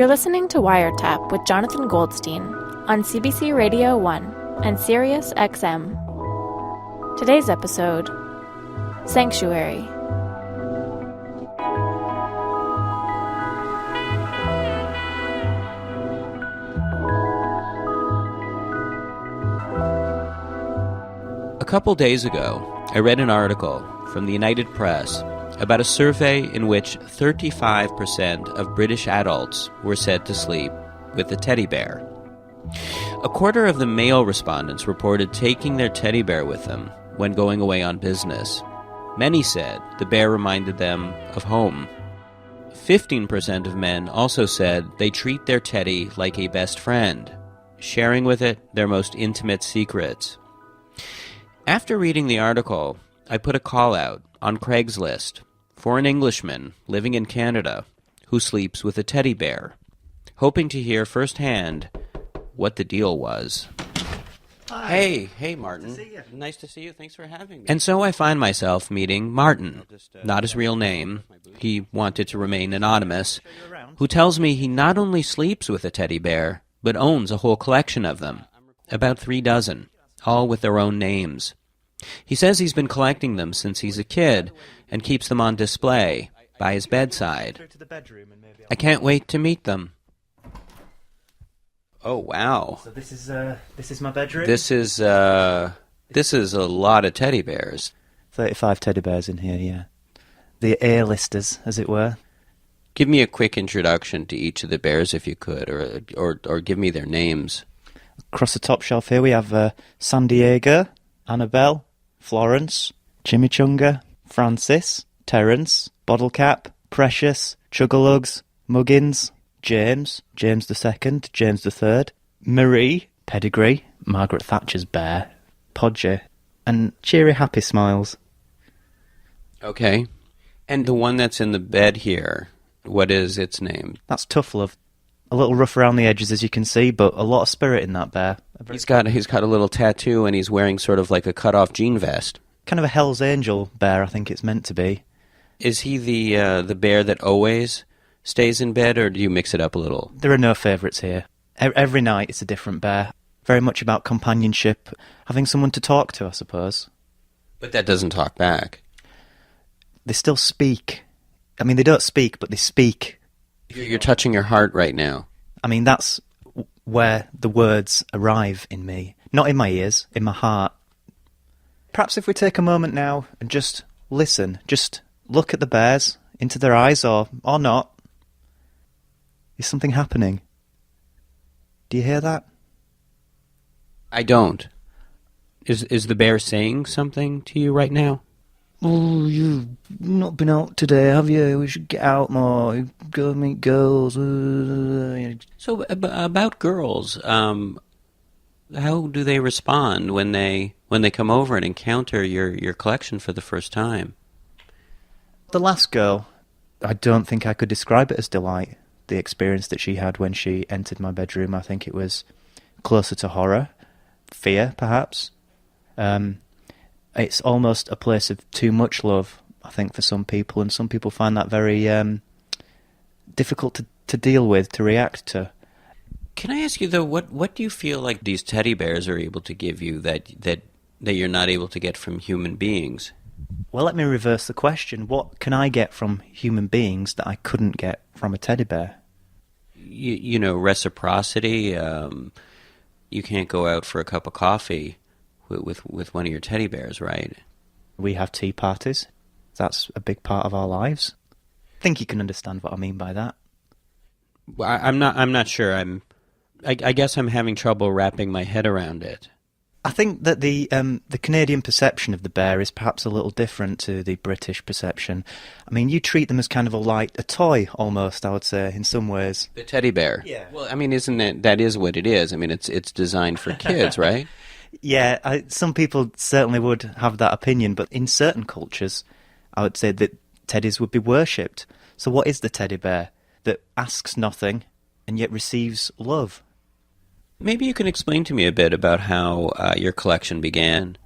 You're listening to Wiretap with Jonathan Goldstein on CBC Radio 1 and Sirius XM. Today's episode, Sanctuary. A couple days ago, I read an article from the United Press about a survey in which 35% of British adults were said to sleep with a teddy bear. A quarter of the male respondents reported taking their teddy bear with them when going away on business. Many said the bear reminded them of home. 15% of men also said they treat their teddy like a best friend, sharing with it their most intimate secrets. After reading the article, I put a call out on Craigslist for an Englishman living in Canada who sleeps with a teddy bear, hoping to hear firsthand what the deal was. Hi. Hey, Martin. Nice to see you. Thanks for having me. And so I find myself meeting Martin, not his real name, he wanted to remain anonymous, who tells me he not only sleeps with a teddy bear, but owns a whole collection of them, about 3 dozen, all with their own names. He says he's been collecting them since he's a kid and keeps them on display by his bedside. I can't wait to meet them. Oh, wow. So this is my bedroom? This is a lot of teddy bears. 35 teddy bears in here, yeah. The A-listers, as it were. Give me a quick introduction to each of the bears if you could, or give me their names. Across the top shelf here we have San Diego, Annabelle, Florence, Chimichunga, Francis, Terence, Bottlecap, Precious, Chugalugs, Muggins, James II, James III, Marie, Pedigree, Margaret Thatcher's bear, Podger, and Cheery Happy Smiles. Okay. And the one that's in the bed here, what is its name? That's Tough Love. A little rough around the edges, as you can see, but a lot of spirit in that bear. He's got a little tattoo, and he's wearing sort of like a cut-off jean vest. Kind of a Hell's Angel bear, I think it's meant to be. Is he the bear that always stays in bed, or do you mix it up a little? There are no favourites here. Every night it's a different bear. Very much about companionship, having someone to talk to, I suppose. But that doesn't talk back. They still speak. I mean, they don't speak, but they speak. You're touching your heart right now. I mean, that's where the words arrive in me. Not in my ears, in my heart. Perhaps if we take a moment now and just listen, just look at the bears, into their eyes, or not. Is something happening? Do you hear that? I don't. Is the bear saying something to you right now? Oh, you've not been out today, have you? We should get out more, go meet girls. So, about girls, how do they respond when they come over and encounter your collection for the first time? The last girl, I don't think I could describe it as delight. The experience that she had when she entered my bedroom, I think it was closer to horror, fear, perhaps. It's almost a place of too much love, I think, for some people, and some people find that very difficult to deal with, to react to. Can I ask you, though, what do you feel like these teddy bears are able to give you that you're not able to get from human beings? Well, let me reverse the question. What can I get from human beings that I couldn't get from a teddy bear? You know, reciprocity. You can't go out for a cup of coffee with one of your teddy bears, right? We have tea parties. That's a big part of our lives. I think you can understand what I mean by that. Well, I'm not sure. I guess I'm having trouble wrapping my head around it. I think that the Canadian perception of the bear is perhaps a little different to the British perception. I mean, you treat them as kind of a toy almost, I would say, in some ways. The teddy bear. Yeah. Well, I mean, that is what it is? I mean, it's designed for kids, right? Yeah, some people certainly would have that opinion, but in certain cultures, I would say that teddies would be worshipped. So what is the teddy bear that asks nothing and yet receives love? Maybe you can explain to me a bit about how your collection began.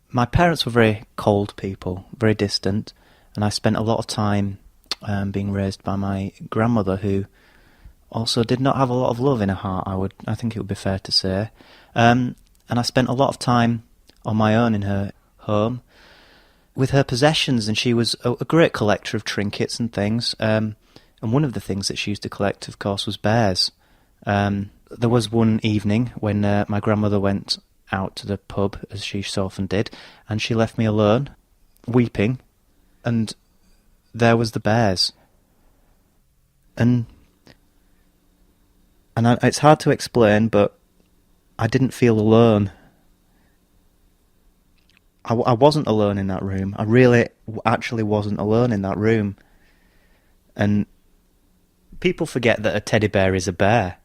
My parents were very cold people, very distant, and I spent a lot of time being raised by my grandmother, who also did not have a lot of love in her heart, I think it would be fair to say. And I spent a lot of time on my own in her home with her possessions, and she was a great collector of trinkets and things. And one of the things that she used to collect, of course, was bears. There was one evening when my grandmother went out to the pub, as she so often did, and she left me alone, weeping, and there was the bears. And it's hard to explain, but I didn't feel alone. I wasn't alone in that room. I really actually wasn't alone in that room. And people forget that a teddy bear is a bear.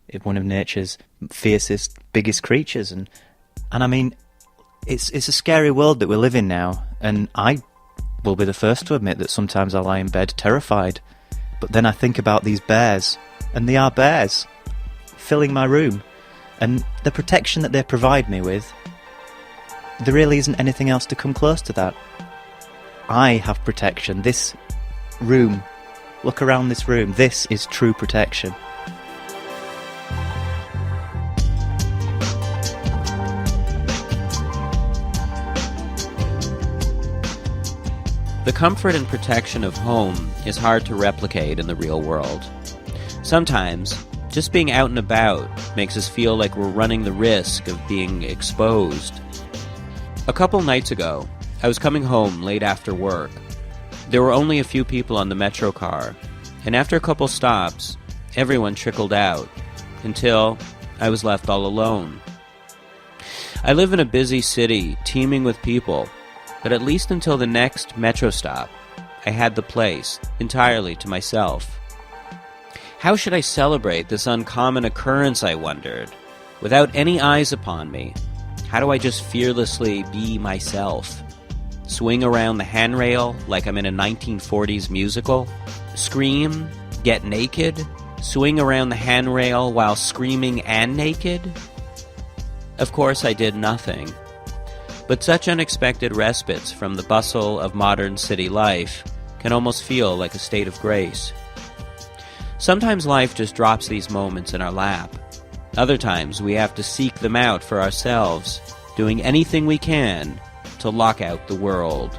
It's one of nature's fiercest, biggest creatures. And I mean, it's a scary world that we live in now. And I will be the first to admit that sometimes I lie in bed terrified. But then I think about these bears, and they are bears, filling my room. And the protection that they provide me with, there really isn't anything else to come close to that. I have protection. This room, look around this room, this is true protection. The comfort and protection of home is hard to replicate in the real world. Sometimes, just being out and about makes us feel like we're running the risk of being exposed. A couple nights ago, I was coming home late after work. There were only a few people on the metro car, and after a couple stops, everyone trickled out, until I was left all alone. I live in a busy city, teeming with people, but at least until the next metro stop, I had the place entirely to myself. How should I celebrate this uncommon occurrence, I wondered, without any eyes upon me? How do I just fearlessly be myself? Swing around the handrail like I'm in a 1940s musical? Scream? Get naked? Swing around the handrail while screaming and naked? Of course I did nothing. But such unexpected respites from the bustle of modern city life can almost feel like a state of grace. Sometimes life just drops these moments in our lap. Other times we have to seek them out for ourselves, doing anything we can to lock out the world.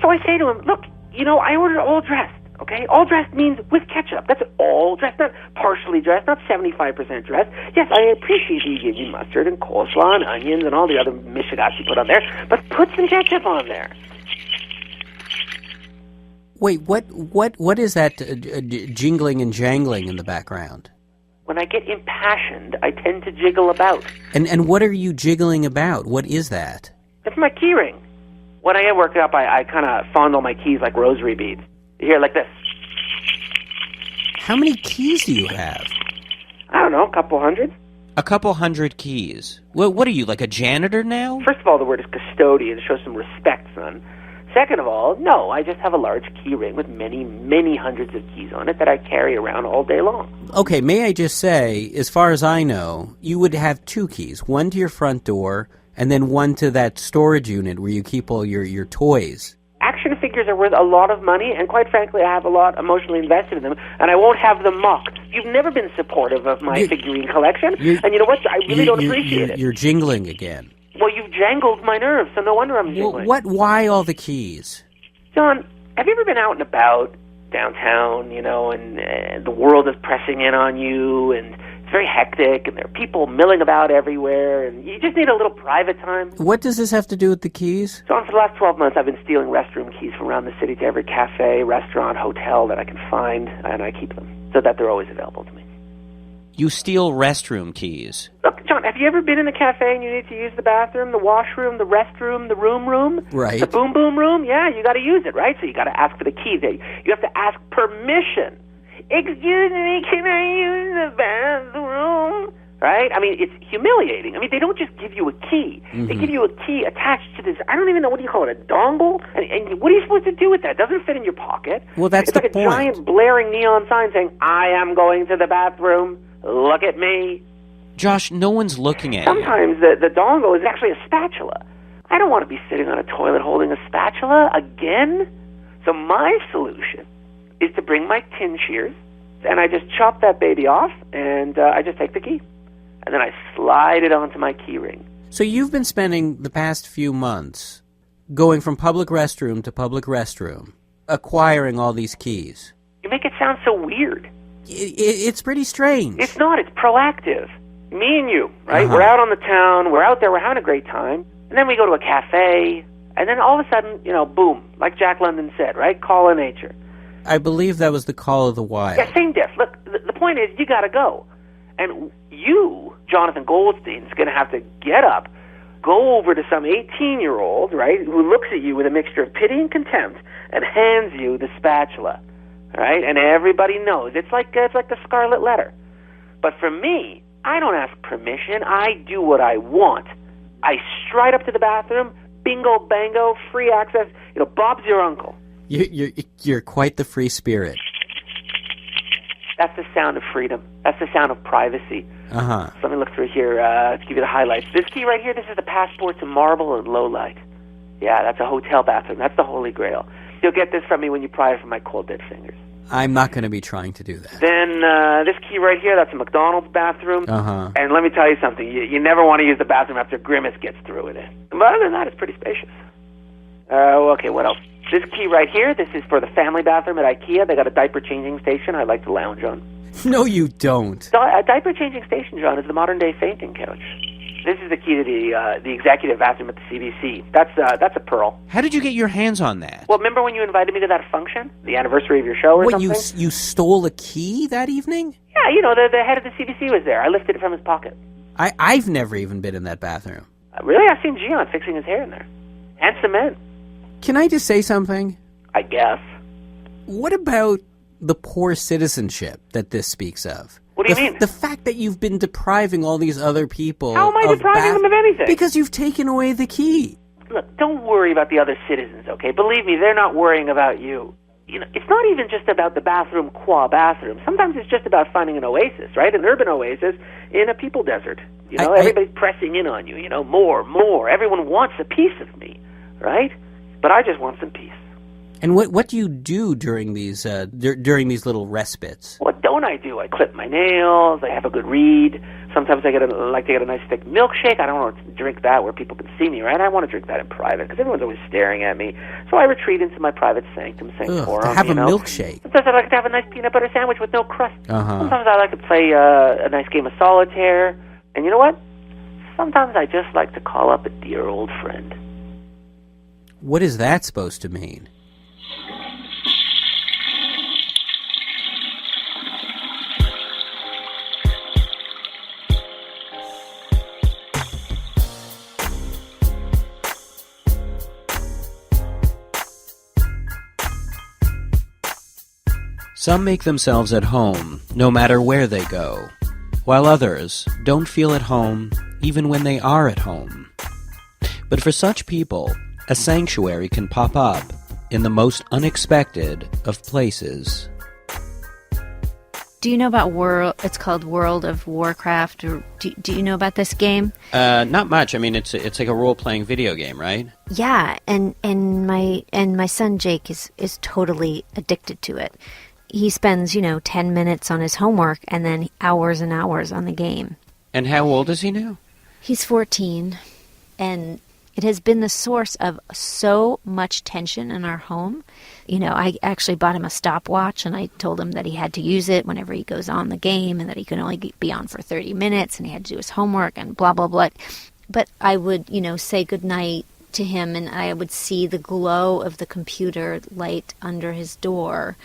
So I say to him, look, I ordered all dressed, okay? All dressed means with ketchup. That's all dressed, not partially dressed, not 75% dressed. Yes, I appreciate you give me mustard and coleslaw and onions and all the other mishigas you put on there, but put some ketchup on there. Wait, what is that jingling and jangling in the background? When I get impassioned, I tend to jiggle about. And what are you jiggling about? What is that? It's my key ring. When I get worked up, I kind of fondle my keys like rosary beads. You hear like this. How many keys do you have? I don't know, a couple hundred. A couple hundred keys? What are you, like a janitor now? First of all, the word is custodian. Show some respect, son. Second of all, no, I just have a large key ring with many, many hundreds of keys on it that I carry around all day long. Okay, may I just say, as far as I know, you would have two keys, one to your front door and then one to that storage unit where you keep all your toys. Action figures are worth a lot of money, and quite frankly, I have a lot emotionally invested in them, and I won't have them mocked. You've never been supportive of my figurine collection, and you know what? I really don't appreciate it. You're jingling again. Well, you've jangled my nerves, so no wonder I'm jingling. Why all the keys? John, have you ever been out and about downtown, and the world is pressing in on you, and it's very hectic, and there are people milling about everywhere, and you just need a little private time? What does this have to do with the keys? John, for the last 12 months, I've been stealing restroom keys from around the city to every cafe, restaurant, hotel that I can find, and I keep them so that they're always available to me. You steal restroom keys? Look, John, have you ever been in a cafe and you need to use the bathroom, the washroom, the restroom, the room? Right. The boom room? Yeah, you got to use it, right? So you got to ask for the key. You have to ask permission. Excuse me, can I use the bathroom? Right? I mean, it's humiliating. I mean, they don't just give you a key. Mm-hmm. They give you a key attached to this, I don't even know, what do you call it, a dongle? And what are you supposed to do with that? It doesn't fit in your pocket. Well, that's the point. It's like a giant blaring neon sign saying, I am going to the bathroom. Look at me. Josh, no one's looking at Sometimes you. the dongle is actually a spatula. I don't want to be sitting on a toilet holding a spatula again. So my solution, is to bring my tin shears, and I just chop that baby off, and I just take the key. And then I slide it onto my key ring. So you've been spending the past few months going from public restroom to public restroom, acquiring all these keys. You make it sound so weird. It's pretty strange. It's not. It's proactive. Me and you, right? Uh-huh. We're out on the town. We're out there. We're having a great time. And then we go to a cafe. And then all of a sudden, boom, like Jack London said, right? Call of nature. I believe that was the call of the wild. Yeah, same diff. Look, the point is, you got to go. And you, Jonathan Goldstein, is going to have to get up, go over to some 18-year-old, right, who looks at you with a mixture of pity and contempt and hands you the spatula, right? And everybody knows. It's like the Scarlet Letter. But for me, I don't ask permission. I do what I want. I stride up to the bathroom, bingo, bango, free access. Bob's your uncle. You're quite the free spirit. That's the sound of freedom. That's the sound of privacy. Uh-huh. So let me look through here to give you the highlights. This key right here, this is the passport to marble and low light. Yeah, that's a hotel bathroom. That's the Holy Grail. You'll get this from me when you pry it from my cold dead fingers. I'm not going to be trying to do that. Then this key right here, that's a McDonald's bathroom. Uh-huh. And let me tell you something. You never want to use the bathroom after Grimace gets through with it. But other than that, it's pretty spacious. Okay, what else? This key right here, this is for the family bathroom at IKEA. They got a diaper changing station I like to lounge on. No, you don't. A diaper changing station, John, is the modern day fainting couch. This is the key to the executive bathroom at the CBC. That's a pearl. How did you get your hands on that? Well, remember when you invited me to that function, the anniversary of your show or something? You stole a key that evening? Yeah, the head of the CBC was there. I lifted it from his pocket. I've never even been in that bathroom. Really? I've seen Gian fixing his hair in there. Handsome man. Can I just say something? I guess. What about the poor citizenship that this speaks of? What do you mean? The fact that you've been depriving all these other people. How am I depriving them of anything? Because you've taken away the key. Look, don't worry about the other citizens, okay? Believe me, they're not worrying about you. It's not even just about the bathroom qua bathroom. Sometimes it's just about finding an oasis, right? An urban oasis in a people desert. Everybody's pressing in on you, more. Everyone wants a piece of me, right? But I just want some peace. And what do you do during these little respites? What don't I do? I clip my nails. I have a good read. Sometimes I like to get a nice thick milkshake. I don't want to drink that where people can see me, right? I want to drink that in private because everyone's always staring at me. So I retreat into my private sanctum sanctorum. To have a milkshake. Sometimes I like to have a nice peanut butter sandwich with no crust. Uh-huh. Sometimes I like to play a nice game of solitaire. And you know what? Sometimes I just like to call up a dear old friend. What is that supposed to mean? Some make themselves at home, no matter where they go, while others don't feel at home even when they are at home. But for such people, a sanctuary can pop up in the most unexpected of places. Do you know about it's called World of Warcraft, or do you know about this game? Not much. I mean, it's like a role-playing video game, right? Yeah, and my son Jake is totally addicted to it. He spends, 10 minutes on his homework and then hours and hours on the game. And how old is he now? He's 14, and it has been the source of so much tension in our home. I actually bought him a stopwatch, and I told him that he had to use it whenever he goes on the game and that he could only be on for 30 minutes and he had to do his homework and blah, blah, blah. But I would, say goodnight to him, and I would see the glow of the computer light under his door,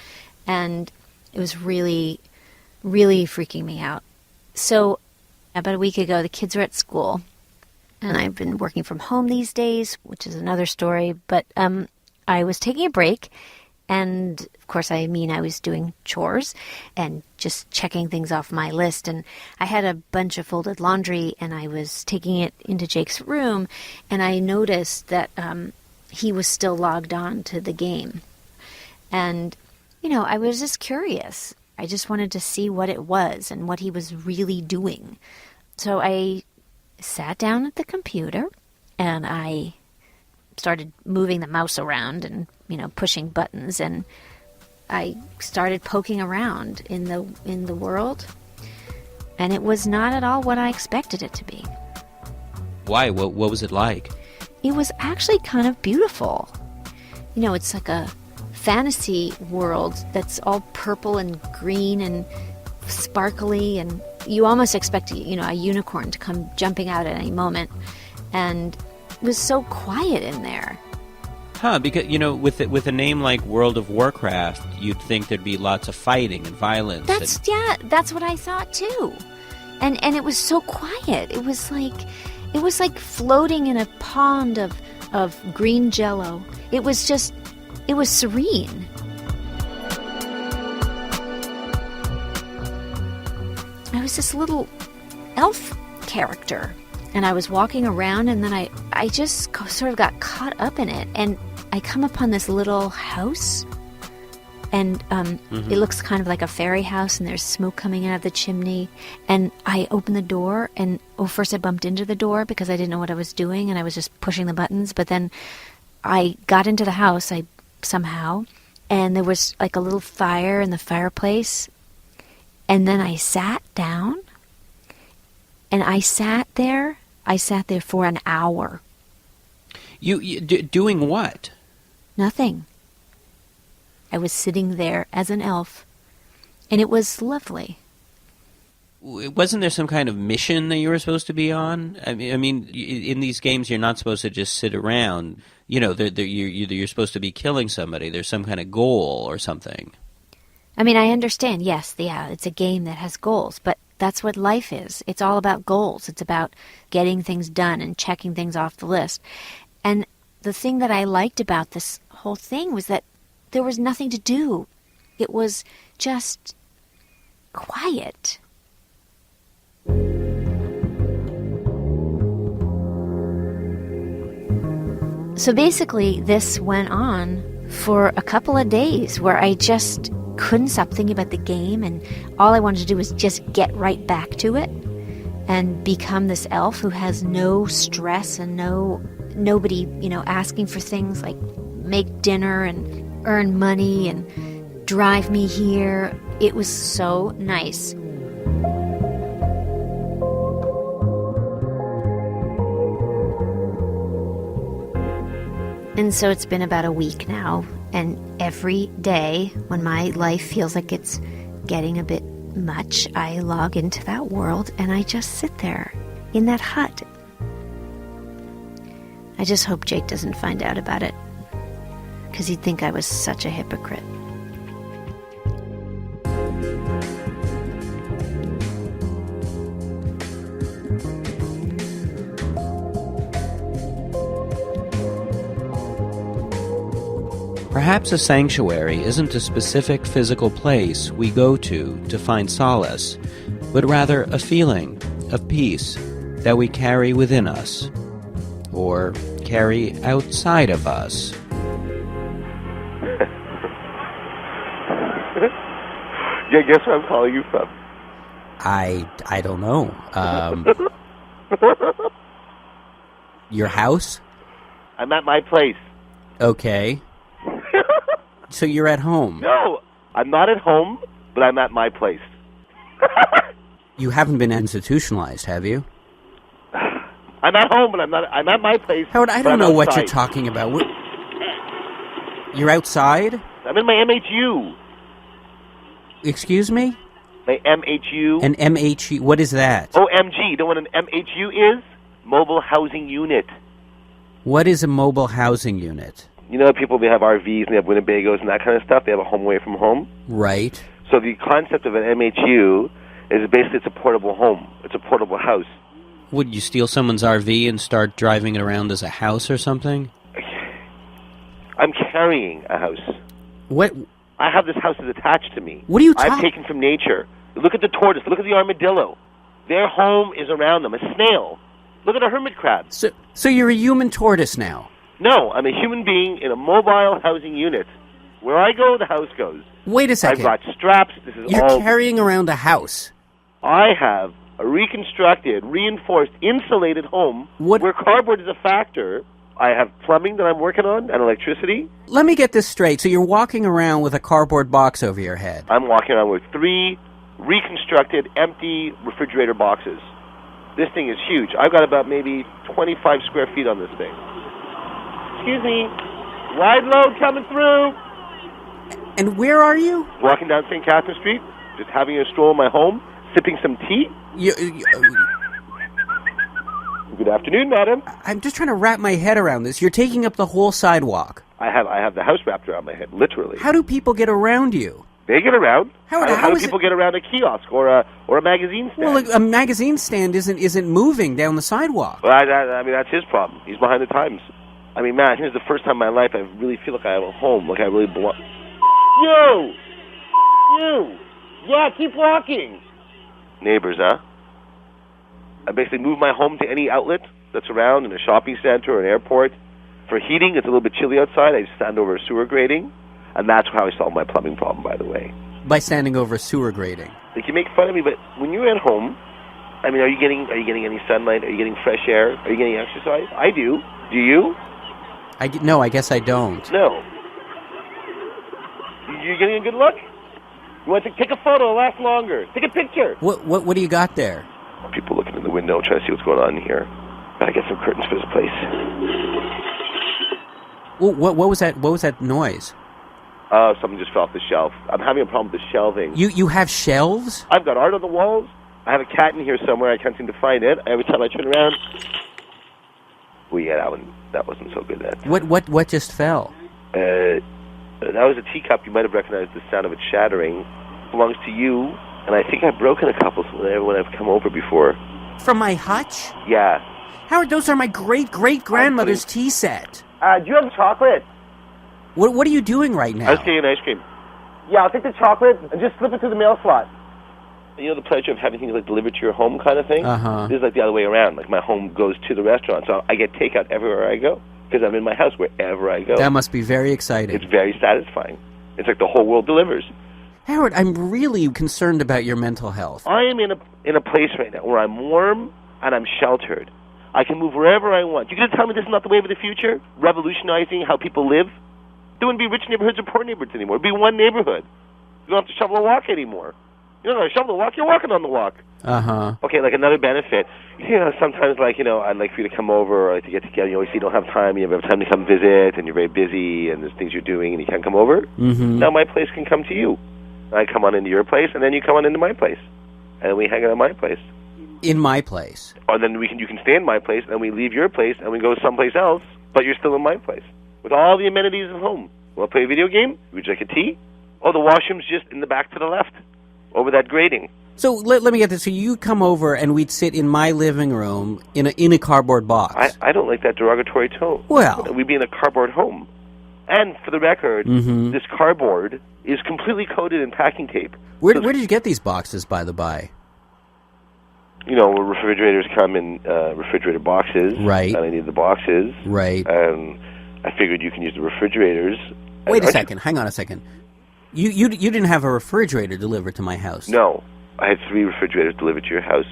and it was really, really freaking me out. So about a week ago, the kids were at school, and I've been working from home these days, which is another story. But I was taking a break, and of course, I was doing chores and just checking things off my list. And I had a bunch of folded laundry, and I was taking it into Jake's room, and I noticed that he was still logged on to the game. And, I was just curious. I just wanted to see what it was and what he was really doing. So I sat down at the computer, and I started moving the mouse around and, pushing buttons, and I started poking around in the world, and it was not at all what I expected it to be. Why? What was it like? It was actually kind of beautiful. You know, it's like a fantasy world that's all purple and green and sparkly, and you almost expect, you know, a unicorn to come jumping out at any moment. And it was so quiet in there. Huh, because, you know, with a name like World of Warcraft, you'd think there'd be lots of fighting and violence. That's what I thought too. And it was so quiet. It was like floating in a pond of green jello. It was serene. I was this little elf character, and I was walking around, and then I just sort of got caught up in it, and I come upon this little house, and it looks kind of like a fairy house, and there's smoke coming out of the chimney, and I opened the door, and first I bumped into the door because I didn't know what I was doing, and I was just pushing the buttons, but then I got into the house somehow, and there was like a little fire in the fireplace, and then I sat down, and I sat there for an hour. You doing what? Nothing. I was sitting there as an elf, and it was lovely. Wasn't there some kind of mission that you were supposed to be on? I mean, in these games, you're not supposed to just sit around. You know, you're supposed to be killing somebody. There's some kind of goal or something. I mean, I understand, yes, it's a game that has goals, but that's what life is. It's all about goals. It's about getting things done and checking things off the list. And the thing that I liked about this whole thing was that there was nothing to do. It was just quiet. So basically, this went on for a couple of days where I just couldn't stop thinking about the game, and all I wanted to do was just get right back to it and become this elf who has no stress and nobody, you know, asking for things like make dinner and earn money and drive me here. It was so nice. And so it's been about a week now, and every day when my life feels like it's getting a bit much, I log into that world and I just sit there in that hut. I just hope Jake doesn't find out about it, because he'd think I was such a hypocrite. Perhaps a sanctuary isn't a specific physical place we go to find solace, but rather a feeling of peace that we carry within us, or carry outside of us. Yeah, guess where I'm calling you from? I don't know. Your house? I'm at my place. Okay. So you're at home? No, I'm not at home, but I'm at my place. You haven't been institutionalized, have you? I'm at home, but I'm at my place. Howard, I don't know what you're talking about. You're outside? I'm in my MHU. Excuse me? My MHU. An MHU? What is that? OMG. You know what an MHU is? Mobile Housing Unit. What is a mobile housing unit? You know, people, they have RVs and they have Winnebagos and that kind of stuff. They have a home away from home. Right. So the concept of an MHU is basically it's a portable home. It's a portable house. Would you steal someone's RV and start driving it around as a house or something? I'm carrying a house. What? I have this house that's attached to me. What are you I've taken from nature. Look at the tortoise. Look at the armadillo. Their home is around them. A snail. Look at a hermit crab. So you're a human tortoise now? No, I'm a human being in a mobile housing unit. Where I go, the house goes. Wait a second. I've got straps. You're carrying around a house. I have a reconstructed, reinforced, insulated home where cardboard is a factor, I have plumbing that I'm working on and electricity. Let me get this straight. So you're walking around with a cardboard box over your head? I'm walking around with 3 reconstructed, empty refrigerator boxes. This thing is huge. I've got about maybe 25 square feet on this thing. Excuse me. Wide load coming through. And where are you? Walking down St. Catherine Street, just having a stroll in my home, sipping some tea. Good afternoon, madam. I'm just trying to wrap my head around this. You're taking up the whole sidewalk. I have the house wrapped around my head, literally. How do people get around you? They get around. How do people get around a kiosk or a magazine stand? Well, a magazine stand isn't moving down the sidewalk. Well, I mean, that's his problem. He's behind the times. I mean, man, here's the first time in my life I really feel like I have a home, like I really belong. You! Yeah, keep walking. Neighbors, huh? I basically move my home to any outlet that's around in a shopping center or an airport. For heating, it's a little bit chilly outside. I stand over a sewer grating, and that's how I solve my plumbing problem, by the way. By standing over a sewer grating. Like, you make fun of me, but when you're at home, I mean, are you getting any sunlight? Are you getting fresh air? Are you getting exercise? I do. Do you? No, I guess I don't. No. You're getting a good look? You want to take a photo, it'll last longer. Take a picture. What do you got there? People looking in the window, trying to see what's going on here. Gotta get some curtains for this place. Well, what was that? What was that noise? Something just fell off the shelf. I'm having a problem with the shelving. You have shelves? I've got art on the walls. I have a cat in here somewhere. I can't seem to find it. Every time I turn around, well, yeah, that wasn't so good. Then what just fell? That was a teacup. You might have recognized the sound of it shattering. It belongs to you, and I think I've broken a couple when I've come over before. From my hutch? Yeah. Howard, those are my great-great-grandmother's tea set. Do you have chocolate? What are you doing right now? I was getting ice cream. Yeah, I'll take the chocolate and just slip it through the mail slot. You know the pleasure of having things like delivered to your home kind of thing? Uh-huh. This is like the other way around. Like my home goes to the restaurant, so I get takeout everywhere I go because I'm in my house wherever I go. That must be very exciting. It's very satisfying. It's like the whole world delivers. Howard, I'm really concerned about your mental health. I am in a place right now where I'm warm and I'm sheltered. I can move wherever I want. You going to tell me this is not the way of the future? Revolutionizing how people live? There wouldn't be rich neighborhoods or poor neighborhoods anymore. It'd be one neighborhood. You don't have to shovel a walk anymore. You don't have to shovel the walk, you're walking on the walk. Uh-huh. Okay, like another benefit, sometimes I'd like for you to come over or like to get together. You always say you don't have time, you never have time to come visit, and you're very busy, and there's things you're doing, and you can't come over. Mm-hmm. Now my place can come to you. I come on into your place, and then you come on into my place. And then we hang out at my place. In my place? Or then you can stay in my place, and we leave your place, and we go someplace else, but you're still in my place. With all the amenities of home. Want to play a video game? Would you like a tea? Oh, the washroom's just in the back to the left, over that grating. So let me get this. So you come over and we'd sit in my living room in a cardboard box. I don't like that derogatory tone. Well, we'd be in a cardboard home. And for the record, This cardboard is completely coated in packing tape. Where did you get these boxes, by the by? Refrigerators come in refrigerator boxes. Right. And I need the boxes. Right. And I figured you can use the refrigerators. Wait a second. Hang on a second. You didn't have a refrigerator delivered to my house. No. I had 3 refrigerators delivered to your house.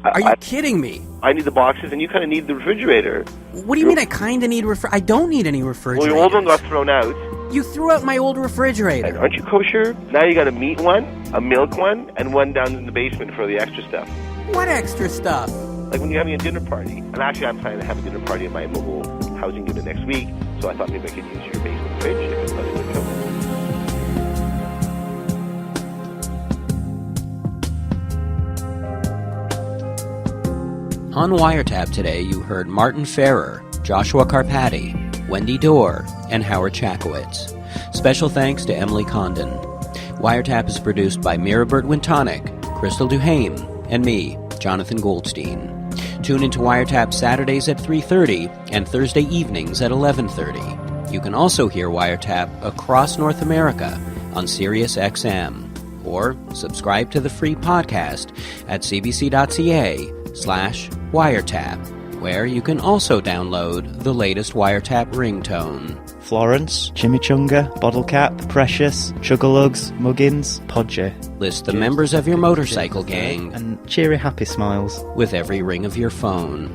Are you kidding me? I need the boxes, and you kind of need the refrigerator. What do you mean I kind of need I don't need any refrigerators. Well, your old one got thrown out. You threw out my old refrigerator. And aren't you kosher? Now you got a meat one, a milk one, and one down in the basement for the extra stuff. What extra stuff? Like when you're having a dinner party. And actually, I'm planning to have a dinner party in my mobile housing unit next week, so I thought maybe I could use your basement fridge if it's not in the cover. On Wiretap today, you heard Martin Ferrer, Joshua Carpati, Wendy Dorr, and Howard Chakowitz. Special thanks to Emily Condon. Wiretap is produced by Mirabert Wintonic, Crystal Duhame, and me, Jonathan Goldstein. Tune into Wiretap Saturdays at 3:30 and Thursday evenings at 11:30. You can also hear Wiretap across North America on Sirius XM, or subscribe to the free podcast at cbc.ca/wiretap, where you can also download the latest Wiretap ringtone. Florence, Chimichunga, Bottle Cap, Precious, Chugalugs, Muggins, Podger. List the members of your motorcycle gang and cheery happy smiles with every ring of your phone.